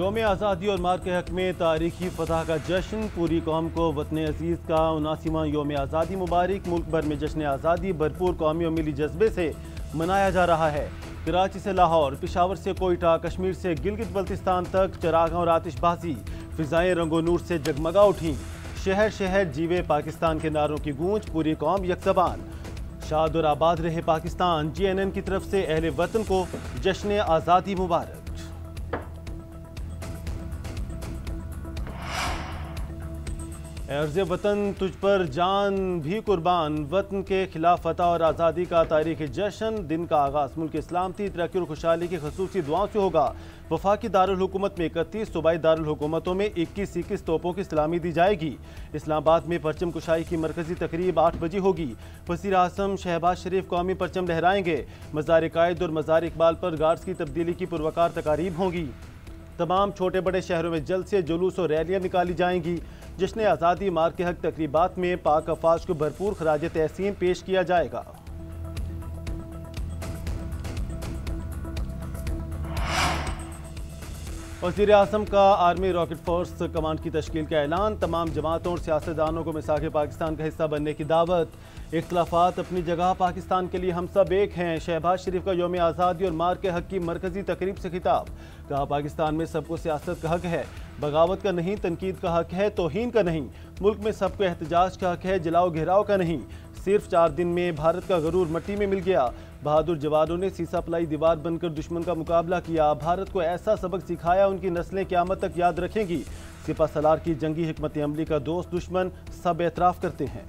यौम आज़ादी और मार्क के हक में तारीखी फतह का जश्न। पूरी कौम को वतन अजीज़ का 79वां यौम आज़ादी मुबारक। मुल्क भर में जश्न आज़ादी भरपूर कौमी और मिली जज्बे से मनाया जा रहा है। कराची से लाहौर, पेशावर से कोयटा, कश्मीर से गिलगित बल्तिस्तान तक चरागां और आतिशबाजी, फिजाएं रंगो नूर से जगमगा उठी। शहर शहर जीवे पाकिस्तान के नारों की गूंज, पूरी कौम यकज़बान। शाद और आबाद रहे पाकिस्तान। JNN की तरफ से अहले वतन को जश्न आज़ादी मुबारक। अर्ज़ वतन तुझ पर जान भी कुर्बान, वतन के खिलाफ फतह और आज़ादी का तारीख़ जश्न। दिन का आगाज़ मुल्क इस्लामती तरक्की और खुशहाली की खसूसी दुआओं से होगा। वफाकी दारुल हुकूमत में 31, सूबाई दारुल हुकूमतों में 21 तोपों की सलामी दी जाएगी। इस्लामाबाद में परचम कुशाई की मरकजी तकरीब 8 बजे होगी। वज़ीर आज़म शहबाज शरीफ कौमी परचम लहराएंगे। मज़ार कायद और मज़ार इकबाल पर गार्ड्स की तब्दीली की पुरवकार तकारीब होंगी। तमाम छोटे बड़े शहरों में जल्द से जुलूस और रैलियाँ निकाली जाएंगी। जश्न आज़ादी मार्क के हक तकरीबात में पाक अफवाज को भरपूर खराज तहसीन पेश किया जाएगा। वज़ीर आज़म का आर्मी रॉकेट फोर्स कमांड की तश्कील का ऐलान। तमाम जमातों और सियासतदानों को मिसाक़ पाकिस्तान का हिस्सा बनने की दावत। इख्तलाफात अपनी जगह, पाकिस्तान के लिए हम सब एक हैं। शहबाज शरीफ का यौम आज़ादी और मार्क के हक की मरकजी तकरीब से खिताब। कहा, पाकिस्तान में सबको सियासत का हक है, बगावत का नहीं, तनकीद का हक है, तौहीन का नहीं। मुल्क में सबको एहतजाज का हक है, जलाओ घेराव का नहीं। सिर्फ 4 दिन में भारत का गरूर मट्टी में मिल गया। बहादुर जवानों ने सीसा पलाई दीवार बनकर दुश्मन का मुकाबला किया। भारत को ऐसा सबक सिखाया, उनकी नस्लें क़यामत तक याद रखेंगी। सिपा सलार की जंगी हिकमत अमली का दोस्त दुश्मन सब एतराफ़ करते हैं।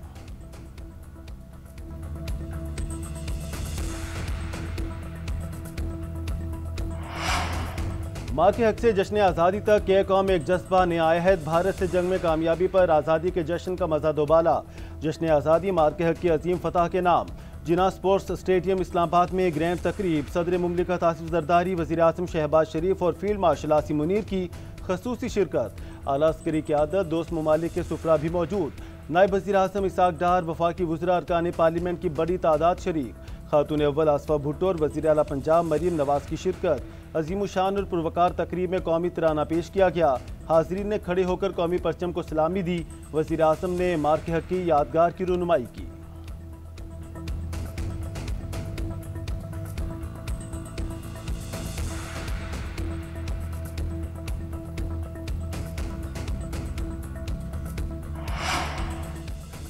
माँ के हक से जश्न आज़ादी तक के कौम एक जज्बा ने आया है। भारत से जंग में कामयाबी पर आज़ादी के जश्न का मज़ा दोबाला। जश्न आज़ादी मार्क के हक की अजीम फतह के नाम। जिना स्पोर्ट्स स्टेडियम इस्लामाबाद में ग्रैंड तकरीब। सदर मुमलिकत आसिफ जरदारी, वज़ीर आज़म शहबाज शरीफ और फील्ड मार्शल आसिम मुनीर की खसूसी शिरकत। आला अस्करी क़यादत, दोस्त ममालिक के सुफरा भी मौजूद। नायब वज़ीर आज़म इसाक डार, वफाकी वज़रा, अरकान पार्लियामेंट की बड़ी तादाद शरीक। खातून अव्वल आसफा भुट्टो और वज़ीर आला पंजाब मरीम नवाज की शिरकत। अजीम शान और पुरवकार तकरीब में कौमी तराना पेश किया गया। हाज़रीन ने खड़े होकर कौमी परचम को सलामी दी। वज़ीर आज़म ने मार्क के हक की यादगार की रुनुमाई की।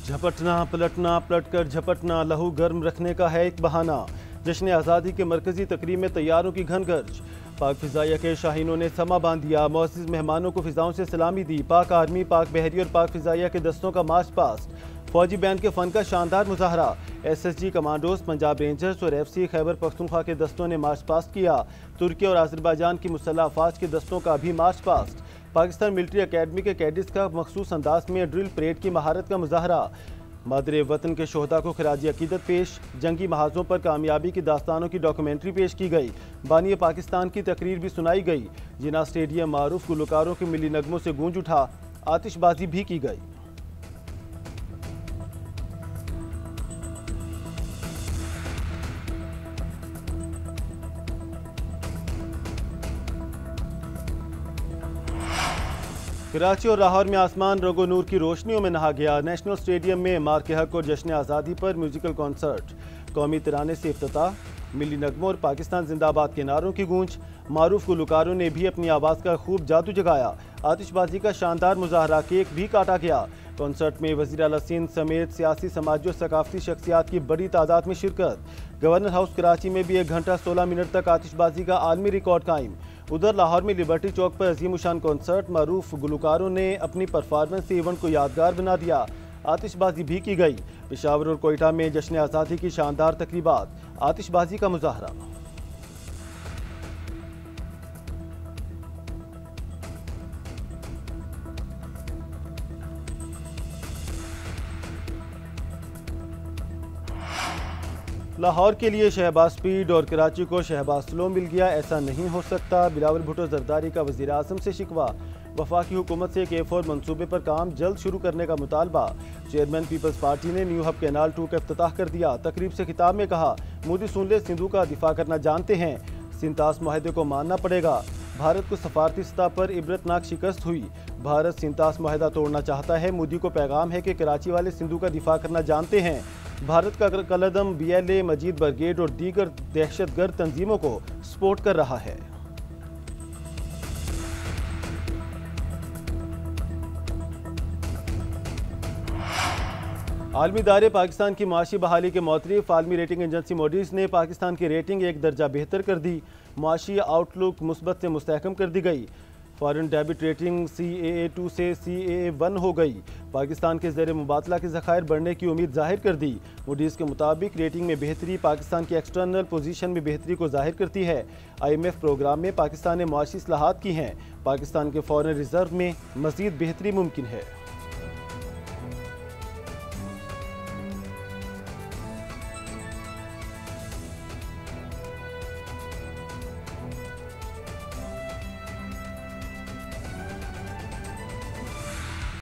झपटना पलटना, पलटकर झपटना, लहू गर्म रखने का है एक बहाना। जश्न आज़ादी के मरकजी तकरीब में तैयारों की घनगर्ज। पाक फिजाइया के शाहीनों ने समा बांध दिया। मुअज़्ज़िज़ मेहमानों को फिजाओं से सलामी दी। पाक आर्मी, पाक बहरी और पाक फिजाइया के दस्तों का मार्च पास्ट। फौजी बैंड के फन का शानदार मुजाहरा। SSG कमांडोज, पंजाब रेंजर्स और FC खैबर पख्तूनख्वा के दस्तों ने मार्च पास्ट किया। तुर्की और अज़रबैजान की मुसल्लह अफवाज के दस्तों का भी march past. Pakistan military academy के कैडेट्स का मखसूस अंदाज में ड्रिल परेड की महारत का मुजाहरा। मादरे वतन के शोहदा को खिराजी अकीदत पेश। जंगी महाजों पर कामयाबी की दास्तानों की डॉक्यूमेंट्री पेश की गई। बानी पाकिस्तान की तकरीर भी सुनाई गई। जिना स्टेडियम मारूफ गुलकारों के मिली नगमों से गूंज उठा। आतिशबाजी भी की गई। कराची और लाहौर में आसमान रंगो नूर की रोशनियों में नहा गया। नेशनल स्टेडियम में मार्क के हक और जश्न आज़ादी पर म्यूजिकल कॉन्सर्ट। कौमी तराने से इफ्तिताह, मिली नगमों और पाकिस्तान जिंदाबाद के नारों की गूंज। मारूफ गुलकारों ने भी अपनी आवाज़ का खूब जादू जगाया। आतिशबाजी का शानदार मुजाहरा, केक भी काटा गया। कॉन्सर्ट में वज़ीर आला सिंध समेत सियासी, समाजी और सकाफती शख्सियात की बड़ी तादाद में शिरकत। गवर्नर हाउस कराची में भी 1 घंटा 16 मिनट तक आतिशबाजी का आलमी रिकॉर्ड कायम। उधर लाहौर में लिबर्टी चौक पर अजीम शान कॉन्सर्ट। मारूफ गुलकारों ने अपनी परफॉर्मेंस से इवेंट को यादगार बना दिया। आतिशबाजी भी की गई। पेशावर और कोयटा में जश्न आज़ादी की शानदार तकरीबात। आतिशबाजी का मुजाहरा। लाहौर के लिए शहबाज स्पीड और कराची को शहबाज स्लो मिल गया, ऐसा नहीं हो सकता। बिलावल भुट्टो जरदारी का वज़ीर आज़म से शिकवा। वफाकी हुकूमत से K4 मनसूबे पर काम जल्द शुरू करने का मुतालबा। चेयरमैन पीपल्स पार्टी ने न्यू हब कैनाल 2 का इफ्तिताह कर दिया। तकरीब से खिताब में कहा, मोदी सुन ले, सिंधु का दिफा करना जानते हैं, सिंतास मुआहदे को मानना पड़ेगा। भारत को सफारती सतह पर इबरतनाक शिकस्त हुई। भारत सिंतास मुआहदा तोड़ना चाहता है। मोदी को पैगाम है कि कराची वाले सिंधु का दिफा करना जानते हैं। भारत का कलदम BLA, मजीद ब्रिगेड और दीगर दहशतगर्द तंजीमों को सपोर्ट कर रहा है। आलमी इदारे पाकिस्तान की माशी बहाली के मोतरफ आलमी रेटिंग एजेंसी मूडीज ने पाकिस्तान की रेटिंग एक दर्जा बेहतर कर दी। माशी आउटलुक मुस्बत से मुस्तहकम कर दी गई। फॉरेन डेबिट रेटिंग CAA2 से CAA1 हो गई। पाकिस्तान के ज़र मुबादला के ज़खायर बढ़ने की उम्मीद जाहिर कर दी। मूडीज़ के मुताबिक रेटिंग में बेहतरी पाकिस्तान की एक्सटर्नल पोजीशन में बेहतरी को जाहिर करती है। IMF प्रोग्राम में पाकिस्तान ने मुआशी इस्लाहात की हैं। पाकिस्तान के फॉरेन रिजर्व में मज़ीद बेहतरी मुमकिन है।